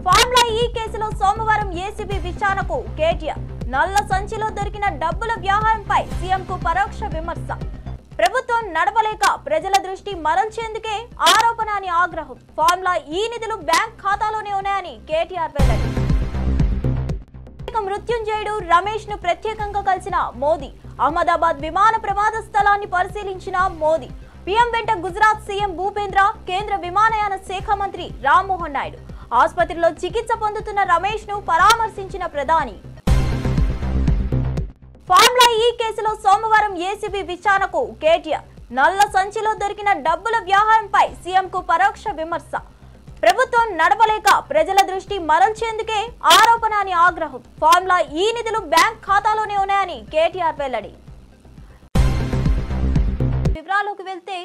Formula ఈ కేసులో సోమవారం ఏసీబీ విచారణకు కేటీఆర్. నల్ల సంచిలో దొరికిన డబ్బుల వ్యవహారంపై సీఎంకు పరోక్ష విమర్శ. ప్రభుత్వం నడపలేక ప్రజల దృష్టి మరల్చేందుకే ఆరోపణ అని ఆగ్రహం. ఫార్ములా ఈ నిధులు బ్యాంక్ ఖాతాలోనే ఉన్నాయని కేటీఆర్ వెల్లడి. మృత్యుంజయుడు రమేష్ ను ప్రత్యేకంగా కలిసిన మోదీ. అహ్మదాబాద్ విమాన ప్రమాద స్థలాన్ని పరిశీలించిన మోదీ. పీఎం వెంట గుజరాత్ సీఎం భూపేంద్ర, కేంద్ర విమానయాన శాఖ మంత్రి రామ్మోహన్ నాయుడు. ఆసుపత్రిలో చికిత్స పొందుతున్న రమేష్ ను పరామర్శించిన ప్రధాని. ఫార్ములా ఈ కేసులో సోమవారం ఏసీబీ విచారణకు కేటీఆర్. నల్ల సంచిలో దొరికిన డబ్బుల వ్యవహారంపై సీఎంకు పరోక్ష విమర్శ. ప్రభుత్వం నడపలేక ప్రజల దృష్టి మరల్చేందుకే ఆరోపణ అని ఆగ్రహం. ఫార్ములా ఈ నిధులు బ్యాంక్ ఖాతాలోనే ఉన్నాయని కేటీఆర్ వెల్లడి. వివరాలకు వెళ్తే,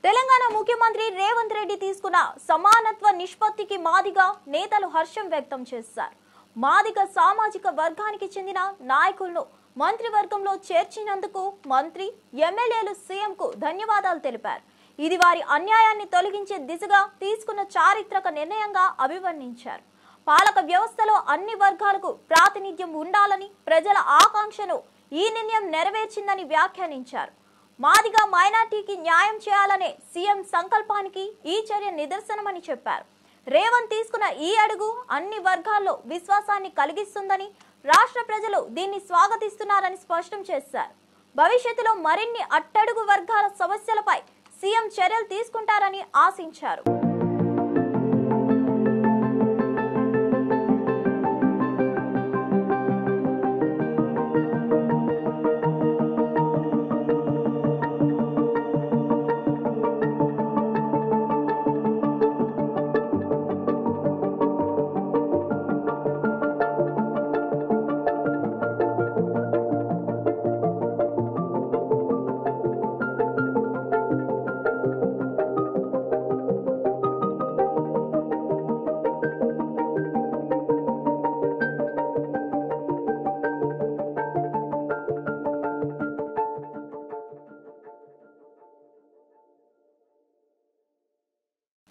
తెలంగాణ ముఖ్యమంత్రి రేవంత్ రెడ్డి తీసుకున్న సమానత్వ నిష్పత్తికి మాదిగ నేతలు హర్షం వ్యక్తం చేశారు. మాదిగ సామాజిక వర్గానికి చెందిన నాయకులను మంత్రివర్గంలో చేర్చినందుకు మంత్రి, ఎమ్మెల్యేలు సీఎంకు ధన్యవాదాలు తెలిపారు. ఇది వారి అన్యాయాన్ని తొలగించే దిశగా తీసుకున్న చారిత్రక నిర్ణయంగా అభివర్ణించారు. పాలక వ్యవస్థలో అన్ని వర్గాలకు ప్రాతినిధ్యం ఉండాలని ప్రజల ఆకాంక్షను ఈ నిర్ణయం నెరవేర్చిందని వ్యాఖ్యానించారు. మాదిగా మైనార్టీకి న్యాయం చేయాలనే సీఎం సంకల్పానికి ఈ చర్య నిదర్శనమని చెప్పారు. రేవంత్ తీసుకున్న ఈ అడుగు అన్ని వర్గాల్లో విశ్వాసాన్ని కలిగిస్తుందని, రాష్ట్ర ప్రజలు దీన్ని స్వాగతిస్తున్నారని స్పష్టం చేశారు. భవిష్యత్తులో మరిన్ని అట్టడుగు వర్గాల సమస్యలపై సీఎం చర్యలు తీసుకుంటారని ఆశించారు.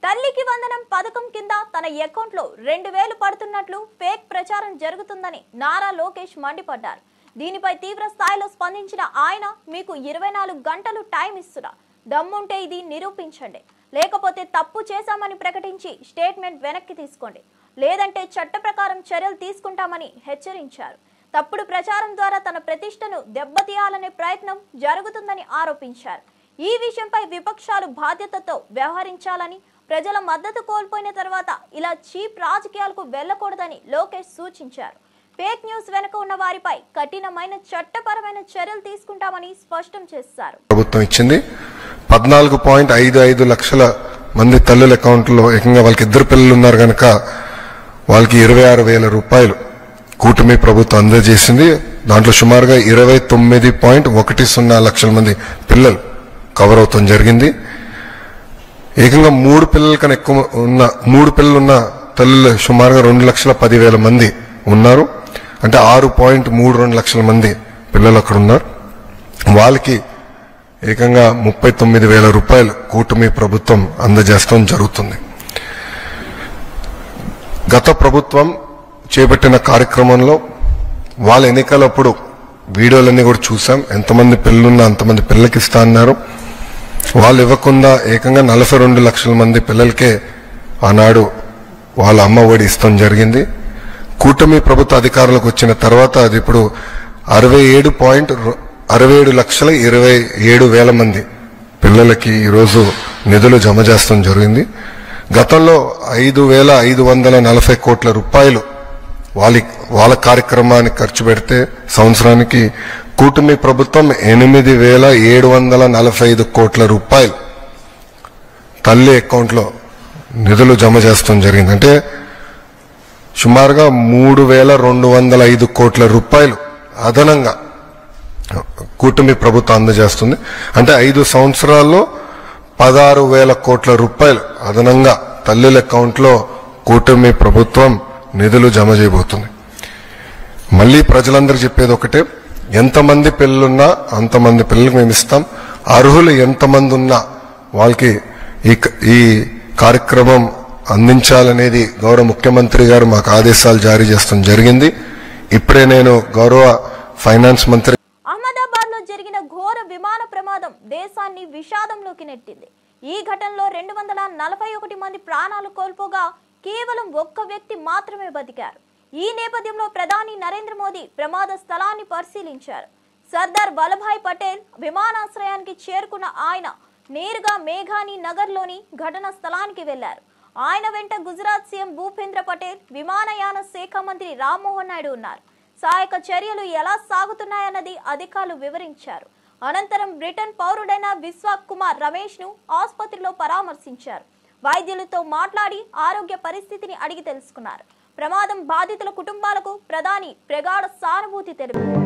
తల్లికి వందనం పథకం కింద తన అకౌంట్ లో 2000 పడుతున్నట్లు ఫేక్ ప్రచారం జరుగుతుందని నారా లోకేష్ మండిపడ్డారు. దీనిపై తీవ్ర స్థాయిలో స్పందించిన ఆయన, మీకు 24 గంటలు టైం ఇస్తున్నా, దమ్ముంటే ఇది నిరూపించండి, లేకపోతే తప్పు చేశామని ప్రకటించి స్టేట్మెంట్ వెనక్కి తీసుకోండి, లేదంటే చట్ట ప్రకారం చర్యలు తీసుకుంటామని హెచ్చరించారు. తప్పుడు ప్రచారం ద్వారా తన ప్రతిష్టను దెబ్బతీయాలనే ప్రయత్నం జరుగుతుందని ఆరోపించారు. ఈ విషయంపై విపక్షాలు బాధ్యతతో వ్యవహరించాలని, ప్రజల మద్దతు కోల్పోయిన తర్వాత ఇలా చీప్ రాజకీయాలకు వెళ్లకూడదని లోకేష్ సూచించారు. ఫేక్ న్యూస్ వెనుక ఉన్న వారిపై కఠినమైన చట్టపరమైన చర్యలు తీసుకుంటామని స్పష్టం చేశారు. ప్రభుత్వం ఇచ్చింది 14.55 లక్షల మంది తల్లుల అకౌంట్లో ఏకంగా వాళ్ళకి 2 పిల్లలు ఉన్నారు కనుక వాళ్ళకి 26,000 రూపాయలు కూటమి ప్రభుత్వం అందజేసింది. దాంట్లో సుమారుగా 29.10 లక్షల మంది పిల్లలు కవర్ అవుతాం జరిగింది. ఏకంగా 3 పిల్లల కన్నా ఎక్కువ ఉన్న 3 పిల్లలు ఉన్న తల్లులు సుమారుగా 2,10,000 మంది ఉన్నారు. అంటే 6.32 లక్షల మంది పిల్లలు అక్కడ ఉన్నారు. వాళ్ళకి ఏకంగా 39,000 రూపాయలు కూటమి ప్రభుత్వం అందజేస్తాం జరుగుతుంది. గత ప్రభుత్వం చేపట్టిన కార్యక్రమంలో వాళ్ళ ఎన్నికలప్పుడు వీడియోలన్నీ కూడా చూసాం. ఎంతమంది పిల్లలున్నా అంతమంది పిల్లలకి ఇస్తా అన్నారు. వాళ్ళు ఇవ్వకుండా ఏకంగా 42 లక్షల మంది పిల్లలకే ఆనాడు వాళ్ళ అమ్మ ఒడి ఇస్తాం జరిగింది. కూటమి ప్రభుత్వ అధికారులకు వచ్చిన తర్వాత అది ఇప్పుడు 67,27,000 మంది పిల్లలకి ఈరోజు నిధులు జమ చేస్తాం జరిగింది. గతంలో 5,540 కోట్ల రూపాయలు వాళ్ళ కార్యక్రమానికి ఖర్చు పెడితే సంవత్సరానికి కూటమి ప్రభుత్వం 8,745 కోట్ల రూపాయలు తల్లి అకౌంట్లో నిధులు జమ చేస్తాం జరిగింది. అంటే సుమారుగా 3,205 కోట్ల రూపాయలు అదనంగా కూటమి ప్రభుత్వం అందజేస్తుంది. అంటే 5 సంవత్సరాల్లో 16,000 కోట్ల రూపాయలు అదనంగా తల్లుల అకౌంట్లో కూటమి ప్రభుత్వం నిధులు జమ చేయబోతుంది. మళ్ళీ ప్రజలందరూ చెప్పేది ఒకటే, ఎంతమంది పిల్లలున్నా అంతమంది పిల్లలకు మేము ఇస్తాం. అర్హులు ఎంతమంది ఉన్నా వాళ్ళకి ఈ కార్యక్రమం అందించాలనేది గౌరవ ముఖ్యమంత్రి గారు మాకు ఆదేశాలు జారీ చేస్తాం జరిగింది. ఇప్పుడే నేను గౌరవ ఫైనాన్స్ మంత్రి అహ్మదాబాద్ లో జరిగిన ఘోర విమాన ప్రమాదం దేశాన్ని విషాదంలోకి నెట్టింది. ఈ ఘటనలో 241 మంది ప్రాణాలు కోల్పోగా కేవలం ఒక్క వ్యక్తి మాత్రమే బతికారు. ఈ నేపథ్యంలో ప్రధాని నరేంద్ర మోదీ ప్రమాద స్థలాన్ని పరిశీలించారు. సర్దార్ వల్లభాయ్ పటేల్ విమానాశ్రయానికి చేరుకున్న ఆయన నేరుగా మేఘాని నగర్లోని ఘటన స్థలానికి వెళ్లారు. ఆయన వెంట గుజరాత్ సీఎం భూపేంద్ర పటేల్, విమానయాన శాఖ మంత్రి రామ్మోహన్ నాయుడు ఉన్నారు. సహాయక చర్యలు ఎలా సాగుతున్నాయన్నది అధికారులు వివరించారు. అనంతరం బ్రిటన్ పౌరుడైన విశ్వాక్ కుమార్ రమేష్ ను ఆసుపత్రిలో పరామర్శించారు. వైద్యులతో మాట్లాడి ఆరోగ్య పరిస్థితిని అడిగి తెలుసుకున్నారు. ప్రమాదం బాధితుల కుటుంబాలకు ప్రధాని ప్రగాఢ సానుభూతి తెలిపారు.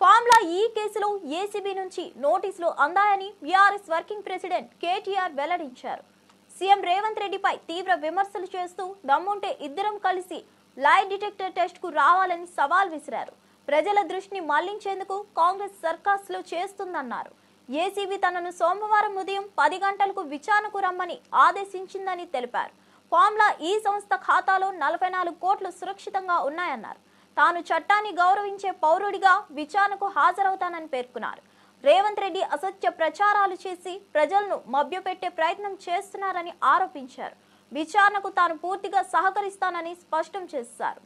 ఫార్ములా ఈ కేసులో ఏసీబీ నుంచి నోటీసులు అందాయని బీఆర్ఎస్ వర్కింగ్ ప్రెసిడెంట్ కేటీఆర్ వెల్లడించారు. సీఎం రేవంత్ రెడ్డిపై తీవ్ర విమర్శలు చేస్తూ దమ్ముంటే ఇద్దరం కలిసి లై డిటెక్టర్ టెస్ట్ కు రావాలని సవాల్ విసిరారు. ప్రజల దృష్టిని మళ్లించేందుకు కాంగ్రెస్ సర్కస్లు చేస్తుందన్నారు. ఏసీబీ తనను సోమవారం ఉదయం 10 గంటలకు విచారణకు రమ్మని ఆదేశించిందని తెలిపారు. ఫార్ములా ఈ సంస్థ ఖాతాలో 44 కోట్లు సురక్షితంగా ఉన్నాయన్నారు. తాను చట్టాన్ని గౌరవించే పౌరుడిగా విచారణకు హాజరవుతానని పేర్కొన్నారు. రేవంత్ రెడ్డి అసత్య ప్రచారాలు చేసి ప్రజలను మభ్యపెట్టే ప్రయత్నం చేస్తున్నారని ఆరోపించారు. విచారణకు తాను పూర్తిగా సహకరిస్తానని స్పష్టం చేశారు.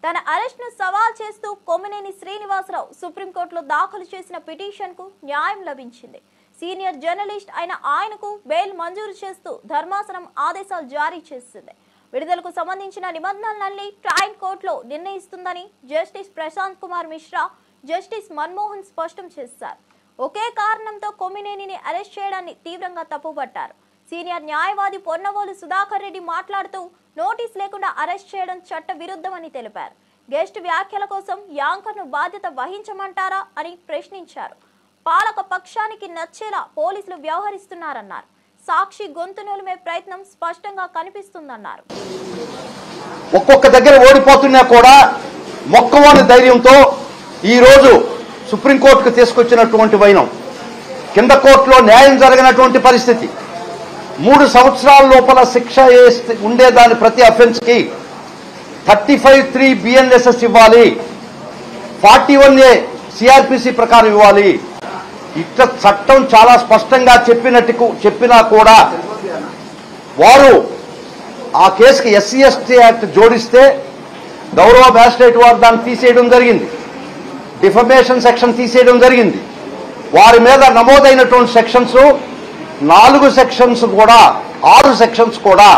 తన అరెస్ట్ ను సవాల్ చేస్తూ కొమ్మినేని శ్రీనివాసరావు సుప్రీంకోర్టులో దాఖలు చేసిన పిటిషన్ కు న్యాయం లభించింది. సీనియర్ జర్నలిస్ట్ అయిన ఆయనకు బెయిల్ మంజూరు చేస్తూ ధర్మాసనం ఆదేశాలు జారీ చేసింది. విడుదలకు సంబంధించిన నిబంధనలన్నీ ట్రయల్ కోర్టులో నిర్ణయిస్తుందని జస్టిస్ ప్రశాంత్ కుమార్ మిశ్రా, జస్టిస్ మన్మోహన్ స్పష్టం చేశారు. ఒకే కారణంతో కొమ్మినేనిని అరెస్ట్ చేయడాన్ని తీవ్రంగా తప్పుపట్టారు. సీనియర్ న్యాయవాది పొన్నవోలు సుధాకర్ రెడ్డి మాట్లాడుతూ నోటీస్ లేకుండా అరెస్ట్ చేయడం చట్ట విరుద్ధమని తెలిపారు. గెస్ట్ వ్యాఖ్యల కోసం యాంకర్ను బాధ్యత వహించమంటారా అని ప్రశ్నించారు. పాలక పక్షానికి నచ్చేలా పోలీసులు వ్యవహరిస్తున్నారన్నారు. సాక్షి గొంతు నులిమే ప్రయత్నం స్పష్టంగా కనిపిస్తుందన్నారు. ఒక్కొక్క దగ్గర ఓడిపోతున్నా కూడా మొక్కవోని ధైర్యంతో ఈ రోజు సుప్రీంకోర్టుకు తీసుకొచ్చినటువంటి వైనం, కింద కోర్టులో న్యాయం జరగనటువంటి పరిస్థితి, 3 సంవత్సరాల లోపల శిక్ష ఉండేదాని ప్రతి అఫెన్స్ కి 35(3) BNSS ఇవ్వాలి, 41A సిఆర్పిసి ప్రకారం ఇవ్వాలి. ఇట్లా చట్టం చాలా స్పష్టంగా చెప్పినా కూడా వారు ఆ కేసుకి SC ST యాక్ట్ జోడిస్తే గౌరవ మ్యాజిస్ట్రేట్ వారు దాన్ని తీసేయడం జరిగింది. డిఫమేషన్ సెక్షన్ తీసేయడం జరిగింది. వారి మీద నమోదైనటువంటి సెక్షన్స్ 6 సెక్షన్స్ కూడా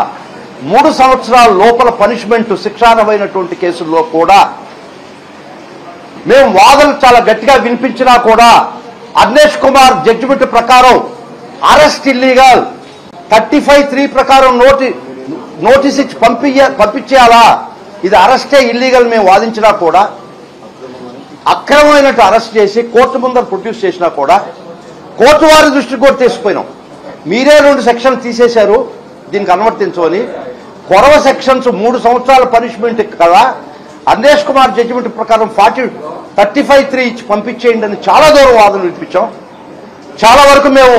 3 సంవత్సరాల లోపల పనిష్మెంట్ శిక్షార్హమైనటువంటి కేసుల్లో కూడా మేము వాదనలు చాలా గట్టిగా వినిపించినా కూడా అర్నేష్ కుమార్ జడ్జిమెంట్ ప్రకారం అరెస్ట్ ఇల్లీగల్ 35(3) ప్రకారం నోటీస్ ఇచ్చి పంపించేయాలా, ఇది అరెస్టే ఇల్లీగల్ మేము వాదించినా కూడా అక్రమమైనట్టు అరెస్ట్ చేసి కోర్టు ముందర ప్రొడ్యూస్ చేసినా కూడా కోర్టు వారి దృష్టికి కూడా తీసుకుపోయినాం. మీరే 2 సెక్షన్లు తీసేశారు దీనికి అనువర్తించమని. కొరవ సెక్షన్స్ 3 సంవత్సరాల పనిష్మెంట్ కదా, అర్నేష్ కుమార్ జడ్జిమెంట్ ప్రకారం 35(3) ఇచ్చి పంపించేయండి అని చాలా దూరం వాదనలు వినిపించాం. చాలా వరకు మేము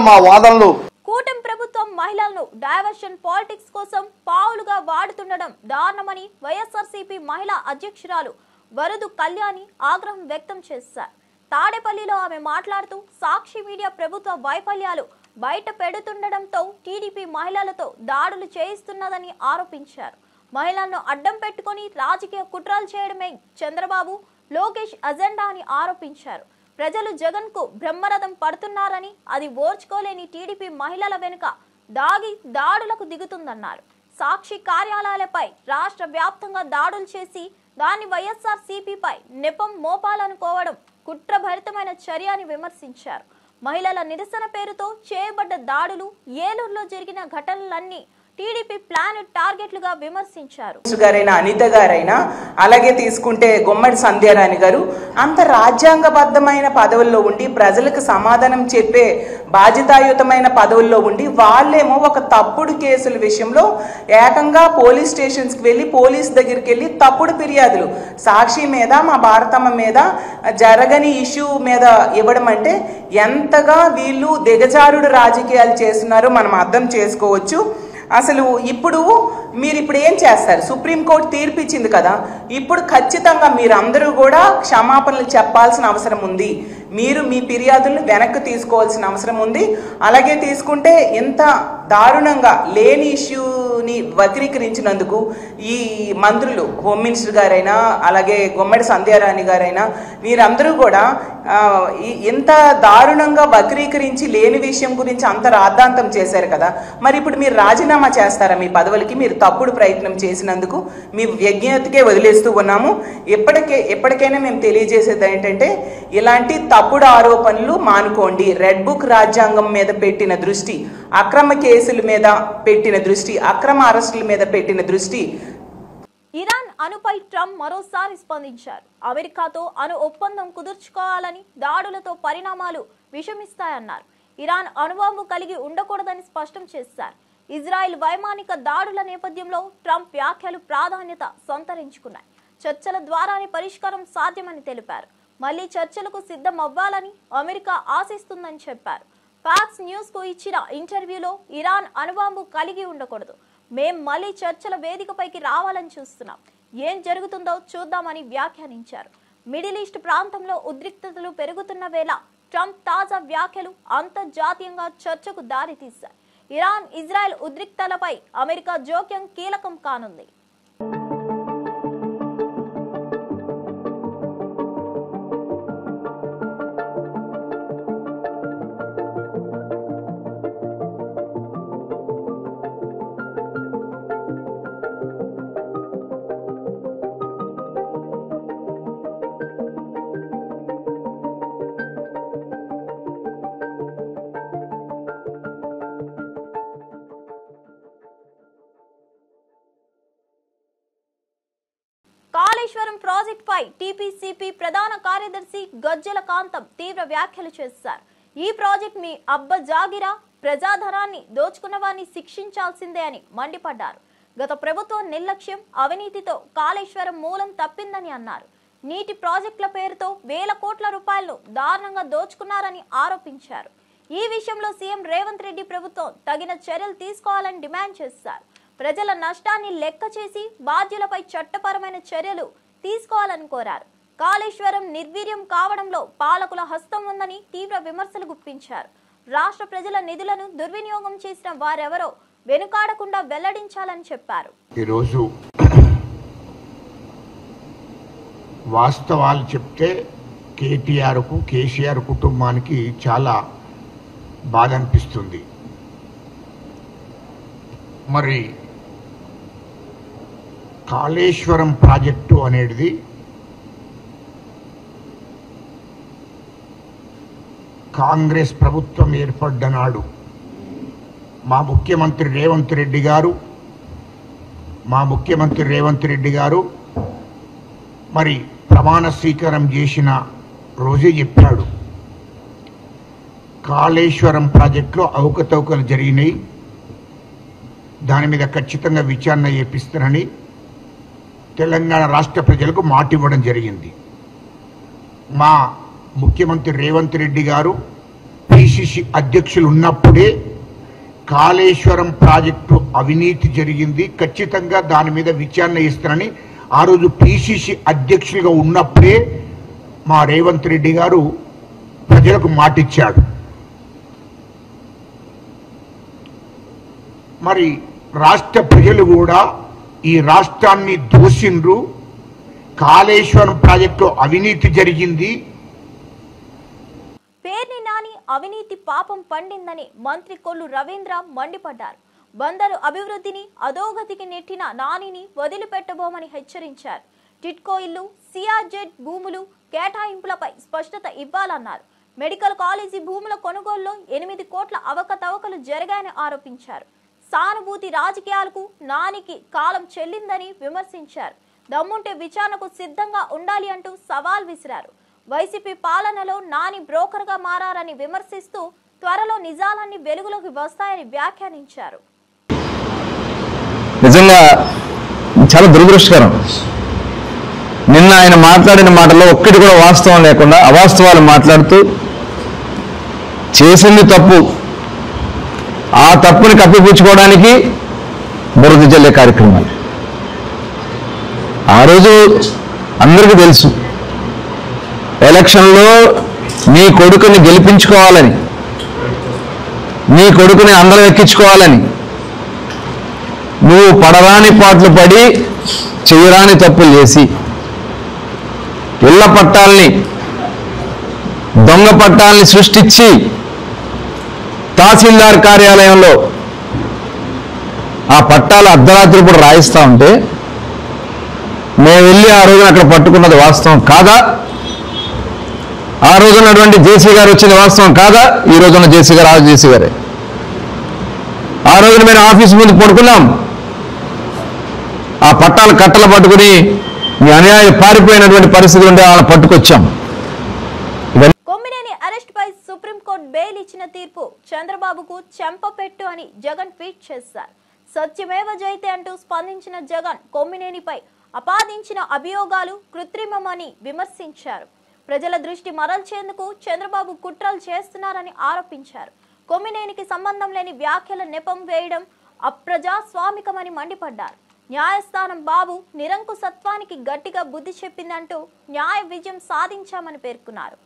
మా వాదనలు కూటమి ప్రభుత్వం మహిళలను డైవర్షన్ పాలిటిక్స్ కోసం పావులుగా వాడుతుండడం దారుణమని వైఎస్ఆర్సీపీ మహిళా అధ్యక్షురాలు వరదు కళ్యాణి ఆగ్రహం వ్యక్తం చేశారు. తాడేపల్లిలో ఆమె మాట్లాడుతూ సాక్షి మీడియా ప్రభుత్వ వైఫల్యాలు బయట పెడుతుండడంతో టీడీపీ మహిళలతో దాడులు చేయిస్తున్నదని ఆరోపించారు. మహిళలను అడ్డం పెట్టుకుని రాజకీయ కుట్రలు చేయడమే చంద్రబాబు, లోకేష్ అజెండా అని ఆరోపించారు. ప్రజలు జగన్ కు బ్రహ్మరథం పడుతున్నారని, అది ఓర్చుకోలేని టీడీపీ మహిళల వెనుక దాడులకు దిగుతుందన్నారు. సాక్షి కార్యాలయాలపై రాష్ట్ర వ్యాప్తంగా దాడులు చేసి దాన్ని వైఎస్ఆర్సీపీపై నెపం మోపాలనుకోవడం కుట్రభరితమైన చర్య అని విమర్శించారు. మహిళల నిరసన పేరుతో చేయబడ్డ దాడులు, ఏలూరులో జరిగిన ఘటనలన్నీ టీడీపీ ప్లాన్ టార్గెట్లుగా విమర్శించారు. గారైనా అనిత గారైనా అలాగే తీసుకుంటే గుమ్మడి సంధ్యారాణి గారు అంత రాజ్యాంగబద్ధమైన పదవుల్లో ఉండి ప్రజలకు సమాధానం చెప్పే బాధ్యతాయుతమైన పదవుల్లో ఉండి వాళ్ళేమో ఒక తప్పుడు కేసుల విషయంలో ఏకంగా పోలీస్ స్టేషన్స్కి వెళ్ళి పోలీస్ దగ్గరికి వెళ్ళి తప్పుడు ఫిర్యాదులు సాక్షి మీద మా భారతమ్మ మీద జరగని ఇష్యూ మీద ఇవ్వడం అంటే ఎంతగా వీళ్ళు దిగజారుడు రాజకీయాలు చేస్తున్నారో మనం అర్థం చేసుకోవచ్చు. అసలు ఇప్పుడు ఏం చేస్తారు? సుప్రీంకోర్టు తీర్పు ఇచ్చింది కదా, ఇప్పుడు ఖచ్చితంగా మీరందరూ కూడా క్షమాపణలు చెప్పాల్సిన అవసరం ఉంది. మీరు మీ ఫిర్యాదులను వెనక్కి తీసుకోవాల్సిన అవసరం ఉంది. అలాగే తీసుకుంటే ఎంత దారుణంగా లేని ఇష్యూని వక్రీకరించినందుకు ఈ మంత్రులు, హోమ్ మినిస్టర్ గారైనా అలాగే గుమ్మడి సంధ్యారాణి గారైనా వీరందరూ కూడా ఎంత దారుణంగా వక్రీకరించి లేని విషయం గురించి అంత రాద్ధాంతం చేశారు కదా. మరి ఇప్పుడు మీరు రాజీనామా చేస్తారా మీ పదవులకి? మీరు తప్పుడు ప్రయత్నం చేసినందుకు మీ విజ్ఞతకే వదిలేస్తూ ఉన్నాము. ఎప్పటికైనా మేము తెలియజేసేది ఏంటంటే ఇలాంటి తప్పుడు ఆరోపణలు మానుకోండి. రెడ్ బుక్ రాజ్యాంగం మీద పెట్టిన దృష్టి, అక్రమ కేసుల మీద పెట్టిన దృష్టి, అక్రమ అరెస్టుల మీద పెట్టిన దృష్టి. ఇరాన్ అణుపై ట్రంప్ మరోసారి స్పందించారు. అమెరికాతో అణు ఒప్పందం కుదుర్చుకోవాలని, దాడులతో పరిణామాలు విషమిస్తాయన్నారు. ఇరాన్ అణుబాంబు కలిగి ఉండకూడదని స్పష్టం చేశారు. ఇజ్రాయెల్ వైమానిక దాడుల నేపథ్యంలో ట్రంప్ వ్యాఖ్యలు ప్రాధాన్యత సంతరించుకున్నాయి. చర్చల ద్వారానే పరిష్కారం సాధ్యమని తెలిపారు. మళ్లీ చర్చలకు సిద్ధం అవ్వాలని అమెరికా ఆశిస్తుందని చెప్పారు. ఫాక్స్ న్యూస్ కు ఇచ్చిన ఇంటర్వ్యూలో ఇరాన్ అణుబాంబు కలిగి ఉండకూడదు, మేం మళ్లీ చర్చల వేదికపైకి రావాలని చూస్తున్నాం, ఏం జరుగుతుందో చూద్దామని వ్యాఖ్యానించారు. మిడిల్ ఈస్ట్ ప్రాంతంలో ఉద్రిక్తతలు పెరుగుతున్న వేళ ట్రంప్ తాజా వ్యాఖ్యలు అంతర్జాతీయంగా చర్చకు దారితీశాయి. ఇరాన్ ఇజ్రాయెల్ ఉద్రిక్తతలపై అమెరికా జోక్యం కీలకం కానుంది. కాళేశ్వరం ప్రాజెక్టుపై టీపీసీపీ ప్రధాన కార్యదర్శి గజ్జెల కాంతం తీవ్ర వ్యాఖ్యలు చేశారు. ఈ ప్రాజెక్ట్ మీ అబ్బ జాగిరా, ప్రజాధనాన్ని దోచుకున్న వారిని శిక్షించాల్సిందే అని మండిపడ్డారు. గత ప్రభుత్వం నిర్లక్ష్యం, అవినీతితో కాళేశ్వరం మూలం తప్పిందని అన్నారు. నీటి ప్రాజెక్టుల పేరుతో వేల కోట్ల రూపాయలను దారుణంగా దోచుకున్నారని ఆరోపించారు. ఈ విషయంలో సీఎం రేవంత్ రెడ్డి ప్రభుత్వం తగిన చర్యలు తీసుకోవాలని డిమాండ్ చేశారు. ప్రజల నష్టాన్ని లెక్క చేసి బాధ్యులపై చట్టపరమైన చర్యలు తీసుకోవాలని కోరారు. కాళేశ్వరం నిర్వీర్యం కావడంలో పాలకుల హస్తం ఉందని తీవ్ర విమర్శలు గుప్పించారు. రాష్ట్ర ప్రజల నిధులను దుర్వినియోగం చేసిన వారెవరో వెనుకాడకుండా వెల్లడించాలని చెప్పారు. ఈరోజు వాస్తవాలు చెప్తే కేటీఆర్కు, కేసీఆర్ కుటుంబానికి చాలా బాధ అనిపిస్తుంది. మరి కాళేశ్వరం ప్రాజెక్టు అనేది కాంగ్రెస్ ప్రభుత్వం ఏర్పడ్డ నాడు మా ముఖ్యమంత్రి రేవంత్ రెడ్డి గారు మరి ప్రమాణ స్వీకారం చేసిన రోజే చెప్పాడు, కాళేశ్వరం ప్రాజెక్టులో అవకతవకలు జరిగినాయి, దాని మీద ఖచ్చితంగా విచారణ చేపిస్తారని తెలంగాణ రాష్ట్ర ప్రజలకు మాట ఇవ్వడం జరిగింది. మా ముఖ్యమంత్రి రేవంత్ రెడ్డి గారు పిసిసి అధ్యక్షులు ఉన్నప్పుడే కాళేశ్వరం ప్రాజెక్టు అవినీతి జరిగింది, ఖచ్చితంగా దాని మీద విచారణ ఇస్తారని ఆ రోజు పిసిసి అధ్యక్షులుగా ఉన్నప్పుడే మా రేవంత్ రెడ్డి గారు ప్రజలకు మాటిచ్చాడు. మరి రాష్ట్ర ప్రజలు కూడా ఈ రాష్ట్రాన్ని దోషిండ్రు, కాళేశ్వరం ప్రాజెక్టులో అవినీతి జరిగింది. పేర్ని నాని అవినీతి పాపం పండిందని మంత్రి కొల్లు రవీంద్ర మండిపడ్డారు. బందరు అభివృద్ధిని అధోగతికి నెట్టిన నానిని వదిలిపెట్టబోమని హెచ్చరించారు. టిట్కో ఇల్లు, సిఆర్జెడ్ భూములు కేటాయింపులపై స్పష్టత ఇవ్వాలన్నారు. మెడికల్ కాలేజీ భూముల కొనుగోలులో 8 కోట్ల అవకతవకలు జరిగాయని ఆరోపించారు. సానుభూతి రాజకీయాలకు నానికి కాలం చెల్లిందని విమర్శించారు. దమ్ముంటే విచారణకు సిద్ధంగా ఉండాలి అంటూ సవాల్ విసిరారు. వైసీపీ పాలనలో నాని బ్రోకర్గా మారారని విమర్శిస్తూ త్వరలో నిజాలన్నీ వెలుగులోకి వస్తాయని వ్యాఖ్యానించారు. నిజంగా చాలా దురదృష్టకరం. నిన్న ఆయన మాట్లాడిన మాటల్లో ఒక్కటి కూడా వాస్తవం లేకుండా అవాస్తవాలు మాట్లాడుతూ చేసింది తప్పు, ఆ తప్పుని కప్పిపుచ్చుకోవడానికి బురద జల్లే కార్యక్రమాలు. ఆ రోజు అందరికీ తెలుసు, ఎలక్షన్లో నీ కొడుకుని గెలిపించుకోవాలని, నీ కొడుకుని అందరం ఎక్కించుకోవాలని నువ్వు పడరాని పాటలు పడి చేయరాని తప్పులు చేసి ఇళ్ల పట్టాలని, దొంగ పట్టాలని సృష్టించి తహసీల్దార్ కార్యాలయంలో ఆ పట్టాలు అర్ధరాత్రి కూడా రాయిస్తూ ఉంటే మేము వెళ్ళి ఆ రోజున అక్కడ పట్టుకున్నది వాస్తవం కాదా? ఆ రోజున్నటువంటి జేసీ గారు వచ్చింది వాస్తవం కాదా? ఈ రోజున్న జేసీ గారే. ఆ రోజున మేము ఆఫీస్ ముందు పడుకున్నాం, ఆ పట్టాలు కట్టలు పట్టుకుని మీ అన్యాయం పారిపోయినటువంటి పరిస్థితి ఉంటే వాళ్ళని పట్టుకొచ్చాం. కొమ్మినేని అరెస్ట్ పై సుప్రీంకోర్టు బెయిల్ ఇచ్చిన తీర్పు చంద్రబాబుకు చెంపపెట్టు అని జగన్ ట్వీట్ చేశారు. సత్యమేవ జయతే అంటూ స్పందించిన జగన్ కొమ్మినేనిపై అపాదించిన అభియోగాలు కృత్రిమమని విమర్శించారు. ప్రజల దృష్టి మరల్చేందుకు చంద్రబాబు కుట్రలు చేస్తున్నారని ఆరోపించారు. కొమ్మినేనికి సంబంధం లేని వ్యాఖ్యల నెపం వేయడం అప్రజాస్వామికమని మండిపడ్డారు. న్యాయస్థానం బాబు నిరంకుశత్వానికి గట్టిగా బుద్ధి చెప్పిందంటూ న్యాయ విజయం సాధించామని పేర్కొన్నారు.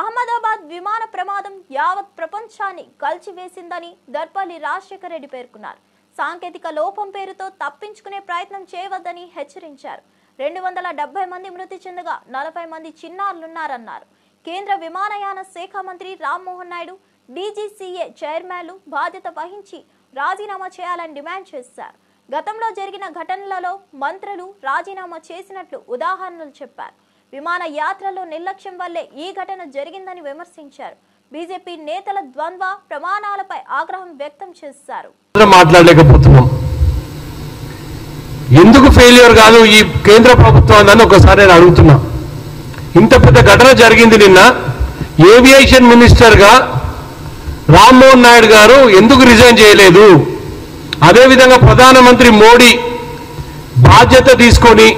అహ్మదాబాద్ విమాన ప్రమాదం యావత్ ప్రపంచాన్ని కలిచివేసిందని దర్పల్లి రాజశేఖర రెడ్డి పేర్కొన్నారు. సాంకేతిక లోపం పేరుతో తప్పించుకునే ప్రయత్నం చేయవద్దని హెచ్చరించారు. 270 మంది మృతి చెందగా 40 మంది చిన్నారులున్నారన్నారు. కేంద్ర విమానయాన శాఖ మంత్రి రామ్మోహన్ నాయుడు, డీజీసీఏ చైర్మన్లు బాధ్యత వహించి రాజీనామా చేయాలని డిమాండ్ చేశారు. గతంలో జరిగిన ఘటనలలో మంత్రులు రాజీనామా చేసినట్లు ఉదాహరణలు చెప్పారు. విమాన యాత్రలో నిర్లక్ష్యం వల్లే ఈ ఘటన జరిగిందని విమర్శించారు. బీజేపీ నేతల ద్వంద్వ ప్రమాణాలపై ఆగ్రహం వ్యక్తం చేశారు. మాట్లాడలేకపోతున్నాం, ఎందుకు ఫెయిల్యూర్ కాదు ఈ కేంద్ర ప్రభుత్వం అని ఒకసారి నేను అడుగుతున్నా. ఇంత పెద్ద ఘటన జరిగింది. నిన్న ఏవియేషన్ మినిస్టర్గా రామ్మోహన్ నాయుడు గారు ఎందుకు రిజైన్ చేయలేదు? అదేవిధంగా ప్రధానమంత్రి మోడీ బాధ్యత తీసుకొని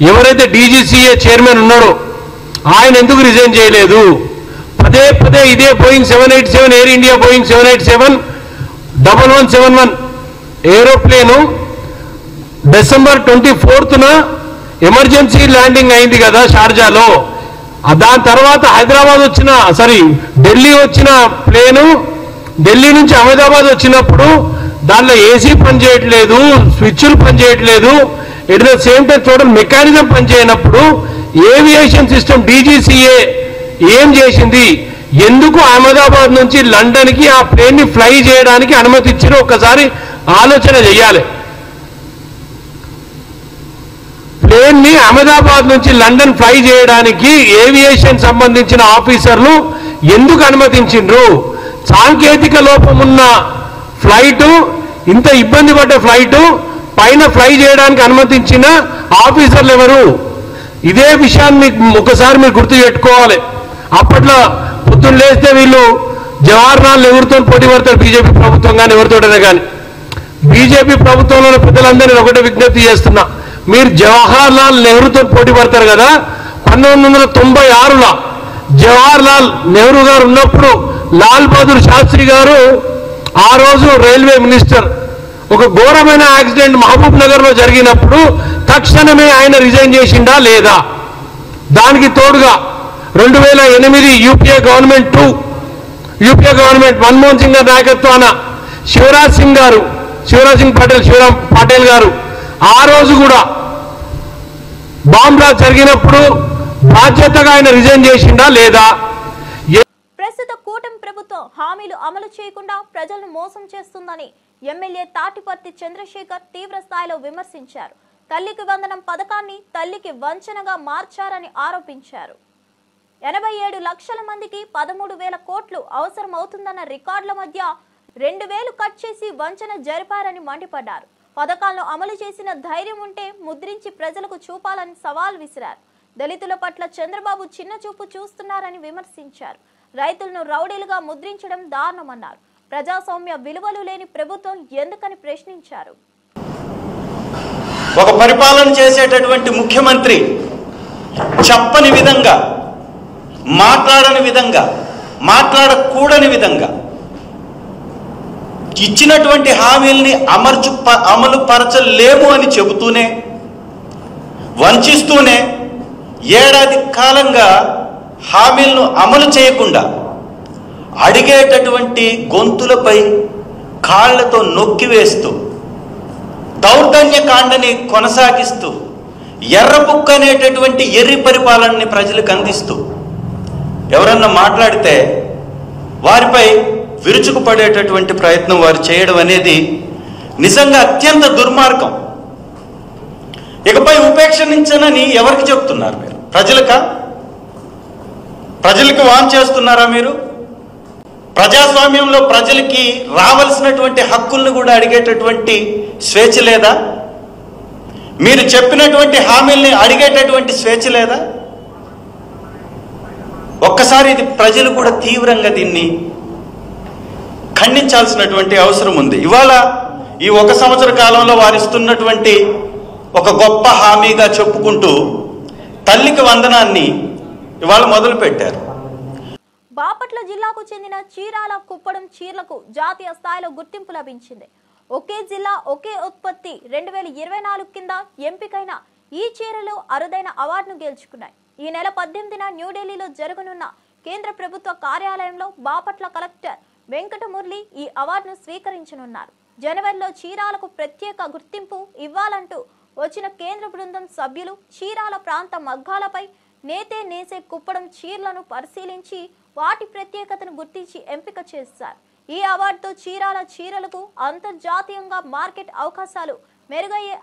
ఎవరైతే డీజీసీఏ చైర్మన్ ఉన్నాడో ఆయన ఎందుకు రిజైన్ చేయలేదు? పదే పదే ఇదే Boeing 787 Air India Boeing 787-1171 aeroplane December 24న ఎమర్జెన్సీ ల్యాండింగ్ అయింది కదా షార్జాలో. దాని తర్వాత హైదరాబాద్ వచ్చిన ఢిల్లీ వచ్చిన ప్లేను ఢిల్లీ నుంచి అహ్మదాబాద్ వచ్చినప్పుడు దానిలో ఏసీ పనిచేయట్లేదు, స్విచ్లు పనిచేయట్లేదు, at the same time total mechanism పనిచేయనప్పుడు ఏవియేషన్ సిస్టమ్ డీజీసీఏ ఏం చేసింది? ఎందుకు అహ్మదాబాద్ నుంచి లండన్కి ఆ ప్లేన్ని ఫ్లై చేయడానికి అనుమతి ఇచ్చారో ఒకసారి ఆలోచన చేయాలి. ప్లేన్ని అహ్మదాబాద్ నుంచి లండన్ ఫ్లై చేయడానికి ఏవియేషన్ సంబంధించిన ఆఫీసర్లు ఎందుకు అనుమతించిండ్రు? సాంకేతిక లోపం ఉన్న ఫ్లైటు, ఇంత ఇబ్బంది పడ్డ ఫ్లైటు పైన ఫ్లై చేయడానికి అనుమతించిన ఆఫీసర్లు ఎవరు? ఇదే విషయాన్ని ఒకసారి మీరు గుర్తు పెట్టుకోవాలి. అప్పట్లో పొద్దున్న లేస్తే వీళ్ళు జవహర్లాల్ నెహ్రూతో పోటీ పడతారు, బీజేపీ ప్రభుత్వం కానీ ఎవరితోటైనా కానీ. బీజేపీ ప్రభుత్వంలో పెద్దలందరినీ ఒకటే విజ్ఞప్తి చేస్తున్నా, మీరు జవహర్లాల్ నెహ్రూతో పోటీ పడతారు కదా. 1996లో జవహర్లాల్ నెహ్రూ గారు ఉన్నప్పుడు లాల్ బహదూర్ శాస్త్రి గారు ఆ రోజు రైల్వే మినిస్టర్, ఒక ఘోరమైన యాక్సిడెంట్ మహబూబ్ నగర్లో జరిగినప్పుడు తక్షణమే ఆయన రిజైన్ చేసిండా లేదా? దానికి తోడుగా 2008 యూపీఏ గవర్నమెంట్ మన్మోహన్ సింగ్ గారి నాయకత్వాన శివరాజ్ సింగ్ పాటిల్ గారు ఆ రోజు కూడా బాంబ్ బ్లాస్ట్ జరిగినప్పుడు బాధ్యతగా ఆయన రిజైన్ చేసిండా లేదా? ప్రస్తుత కూటమి ప్రభుత్వం హామీలు అమలు చేయకుండా ప్రజలను మోసం చేస్తుందని ఎమ్మెల్యే తాటిపర్తి చంద్రశేఖర్ తీవ్ర స్థాయిలో విమర్శించారు. తల్లికి వందనం పథకాన్ని తల్లికి వంచనగా మార్చారని ఆరోపించారు. 87 లక్షల మందికి 13,000 కోట్లు అవసరమవుతుందన్న రికార్డుల మధ్య 2,000 కట్ చేసి వంచన జరిపారని మండిపడ్డారు. పథకాలను అమలు చేసిన ధైర్యం ఉంటే ముద్రించి ప్రజలకు చూపాలని సవాల్ విసిరారు. దళితుల పట్ల చంద్రబాబు చిన్న చూపు చూస్తున్నారని విమర్శించారు. రైతులను రౌడీలుగా ముద్రించడం దారుణమన్నారు. ప్రజాస్వామ్య విలువలు లేని ప్రభుత్వం ఎందుకని ప్రశ్నించారు. ఒక పరిపాలన చేసేటటువంటి ముఖ్యమంత్రి చెప్పని విధంగా, మాట్లాడని విధంగా, మాట్లాడకూడని విధంగా ఇచ్చినటువంటి హామీల్ని అమలు పరచలేము అని చెబుతూనే, వంచిస్తూనే ఏడాది కాలంగా హామీలను అమలు చేయకుండా అడిగేటటువంటి గొంతులపై కాళ్లతో నొక్కివేస్తూ దౌర్జన్య కాండని కొనసాగిస్తూ ఎర్రబుక్క అనేటటువంటి ఎర్రి పరిపాలనని ప్రజలకు అందిస్తూ ఎవరన్నా మాట్లాడితే వారిపై విరుచుకుపడేటటువంటి ప్రయత్నం వారు చేయడం అనేది నిజంగా అత్యంత దుర్మార్గం. ఇకపై ఉపేక్షించనని ఎవరికి చెప్తున్నారు మీరు? ప్రజలకు వాన్ చేస్తున్నారా మీరు? ప్రజాస్వామ్యంలో ప్రజలకి రావాల్సినటువంటి హక్కులను కూడా అడిగేటటువంటి స్వేచ్ఛ లేదా? మీరు చెప్పినటువంటి హామీల్ని అడిగేటటువంటి స్వేచ్ఛ లేదా? ఒక్కసారి ఇది ప్రజలు కూడా తీవ్రంగా దీన్ని ఖండించాల్సినటువంటి అవసరం ఉంది. ఇవాళ ఈ 1 సంవత్సర కాలంలో వారు ఇస్తున్నటువంటి ఒక గొప్ప హామీగా చెప్పుకుంటూ తల్లికి వందనాన్ని ఇవాళ మొదలు పెట్టారు. బాపట్ల జిల్లాకు చెందిన చీరాల కుప్పడం చీరలకు జాతీయ స్థాయిలో గుర్తింపు లభించింది. ఒకే జిల్లా ఒకే ఉత్పత్తి 2024 కింద ఎంపికైన ఈ చీరలు అరుదైన అవార్డును గెలుచుకున్నాయి. ఈ నెల 18న న్యూఢిల్లీలో జరగనున్న కేంద్ర ప్రభుత్వ కార్యాలయంలో బాపట్ల కలెక్టర్ వెంకటమురళి ఈ అవార్డును స్వీకరించనున్నారు. జనవరిలో చీరాలకు ప్రత్యేక గుర్తింపు ఇవ్వాలంటూ వచ్చిన కేంద్ర బృందం సభ్యులు చీరాల ప్రాంత మగ్గాలపై నేసే కుప్పడం చీరలను పరిశీలించి వాటి ప్రత్యేకతను గుర్తించి ఎంపిక చేశారు. ఈ అవార్డుతో చీరాల చీరలకు అంతర్జాతీయంగా మార్కెట్ అవకాశాలు మెరుగయ్యే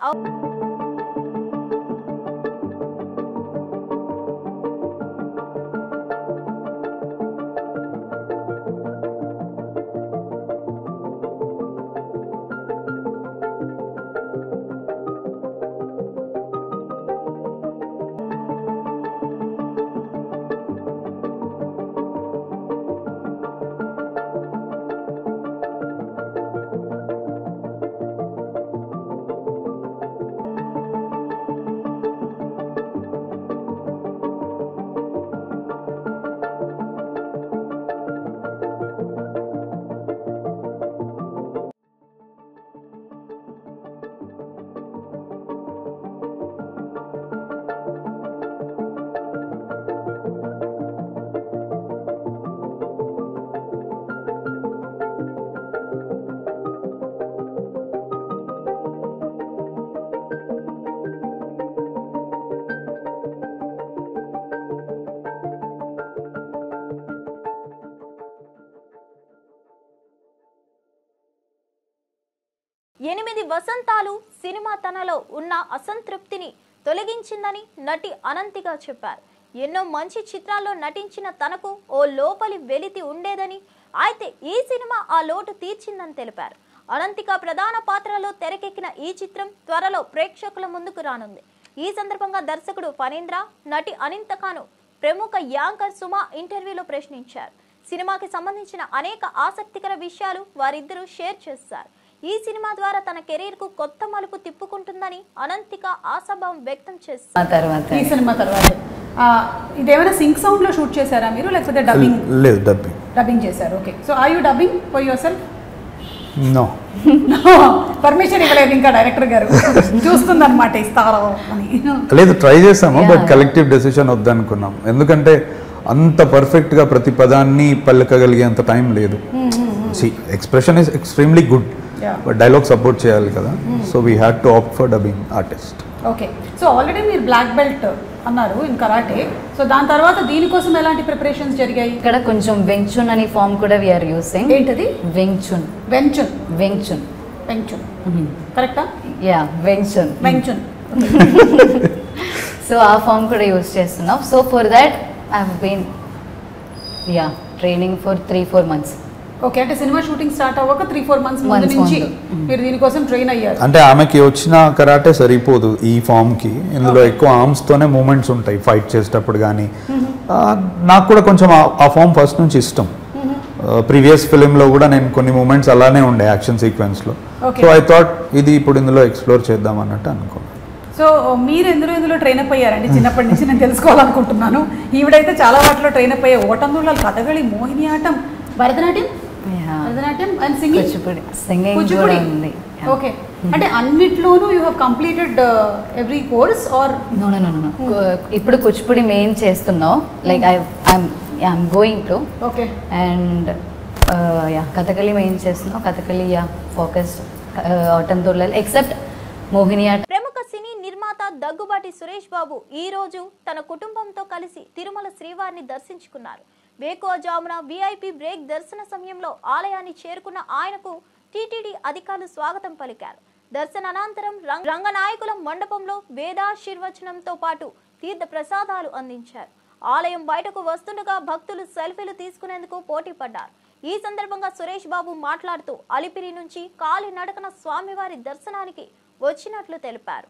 8 వసంతాలు సినిమా తనలో ఉన్న అసంతృప్తిని తొలగించిందని నటి అనంతిగా చెప్పారు. ఎన్నో మంచి చిత్రాల్లో నటించిన తనకు ఓ లోపలి వెలితి ఉండేదని, అయితే ఈ సినిమా ఆ లోటు తీర్చిందని తెలిపారు. అనంతిక ప్రధాన పాత్రలో తెరకెక్కిన ఈ చిత్రం త్వరలో ప్రేక్షకుల ముందుకు రానుంది. ఈ సందర్భంగా దర్శకుడు ఫణీంద్ర, నటి అనంతికను ప్రముఖ యాంకర్ సుమ ఇంటర్వ్యూలో ప్రశ్నించారు. సినిమాకి సంబంధించిన అనేక ఆసక్తికర విషయాలు వారిద్దరూ షేర్ చేశారు. ఈ సినిమా ద్వారా తన కెరీర్ కు కొత్త మలుపు తిప్పుకుంటుందని అనంతిక ఆశాభావం వ్యక్తం చేశారు. ఈ సినిమా తర్వాత ఇదేమైనా సింక్ సౌండ్ లో షూట్ చేశారా మీరు, లేకపోతే డబ్బింగ్? లేదు, డబ్బింగ్ చేశారు. Okay, so are you dubbing for yourself? No, permission ఇవ్వలేదు ఇంకా డైరెక్టర్ గారు. చూస్తుందన్నమాట ఇస్తారో అని. లేదు, ట్రై చేసాము, బట్ కలెక్టివ్ డెసిషన్ వద్దనుకున్నాం. ఎందుకంటే అంత పర్ఫెక్ట్ గా ప్రతి పదాన్ని పలకగలిగేంత టైం లేదు. Expression is extremely good, but dialogue support చేయాలి కదా. So we had to opt for dubbing artist. Okay, so already మీరు బ్లాక్ బెల్ట్ అన్నారు ఇన్ కరాటే. సో దాని తర్వాత దీనికోసం ఎలాంటి ప్రిపరేషన్స్ జరిగాయి? ఇక్కడ కొంచెం వెంగ్చున్ అనే ఫామ్ కూడా వి ఆర్ యూజింగ్. ఏంటది? వెంగ్చున్. వెంగ్చున్. వెంగ్చున్. వెంగ్చున్ కరెక్టా? Yeah, Wing Chun. వెంగ్చున్. సో ఆ ఫామ్ కూడా యూజ్ చేస్తున్నాం. So for that I have been training for 3-4 months. Okay, అంటే సినిమా షూటింగ్ స్టార్ట్ అవ్వక 3-4 months ముందు నుంచి మీరు దీనికోసం ట్రైన్ అయ్యారు. అంటే ఆమెకి వచ్చిన కరాటే సరిపోదు ఈ ఫామ్ కి. ఇందులో ఎక్కువ ఆర్మ్స్ తోనే మూమెంట్స్ ఉంటాయి ఫైట్ చేసేటప్పుడు కానీ. నాకు కూడా కొంచెం ఆ ఫామ్ ఫస్ట్ నుంచి ఇష్టం. ప్రీవియస్ ఫిలిం లో కూడా నేను కొన్ని మూమెంట్స్ అలానే ఉండే యాక్షన్ సీక్వెన్స్ లో. సో ఐ థాట్ ఇది ఇప్పుడు ఇందులో ఎక్స్ప్లోర్ చేద్దాం అన్నట్టు అనుకున్నాను. సో మీరు ఎందులో ట్రైన్ అప్ అయ్యారండి? చిన్నప్పటి నుంచి నేను తెలుసుకోవాలనుకుంటున్నాను. ఈవిడైతే చాలా వాటిలో ట్రైన్ అప్ అయ్యారు. Ottanthullal, Kathakali, Mohini Attam, Bharatanatyam and singing. Kuchipudi. Okay, అంటే అన్నిట్లోనూ you have completed every course or? No. ఇప్పుడు కూచిపూడి మెయిన్ చేస్తున్నాం. Like I'm going to. Okay. And Kathakali main చేస్తున్నాం. Kathakali focus Ottanthullal except Mohini Attam. ప్రముఖ సినీ నిర్మాత దగ్గుబాటి సురేష్ బాబు ఈ రోజు తన కుటుంబంతో కలిసి తిరుమల శ్రీవారిని దర్శించుకున్నారు. వేకువజామున విఐపి బ్రేక్ దర్శన సమయంలో ఆలయాన్ని చేరుకున్న ఆయనకు టీటీడీ అధికారులు స్వాగతం పలికారు. దర్శన అనంతరం రంగనాయకుల మండపంలో వేదాశీర్వచనంతో పాటు తీర్థ ప్రసాదాలు అందించారు. ఆలయం బయటకు వస్తుండగా భక్తులు సెల్ఫీలు తీసుకునేందుకు పోటీ పడ్డారు. ఈ సందర్భంగా సురేష్ బాబు మాట్లాడుతూ అలిపిరి నుంచి కాలినడకన స్వామివారి దర్శనానికి వచ్చినట్లు తెలిపారు.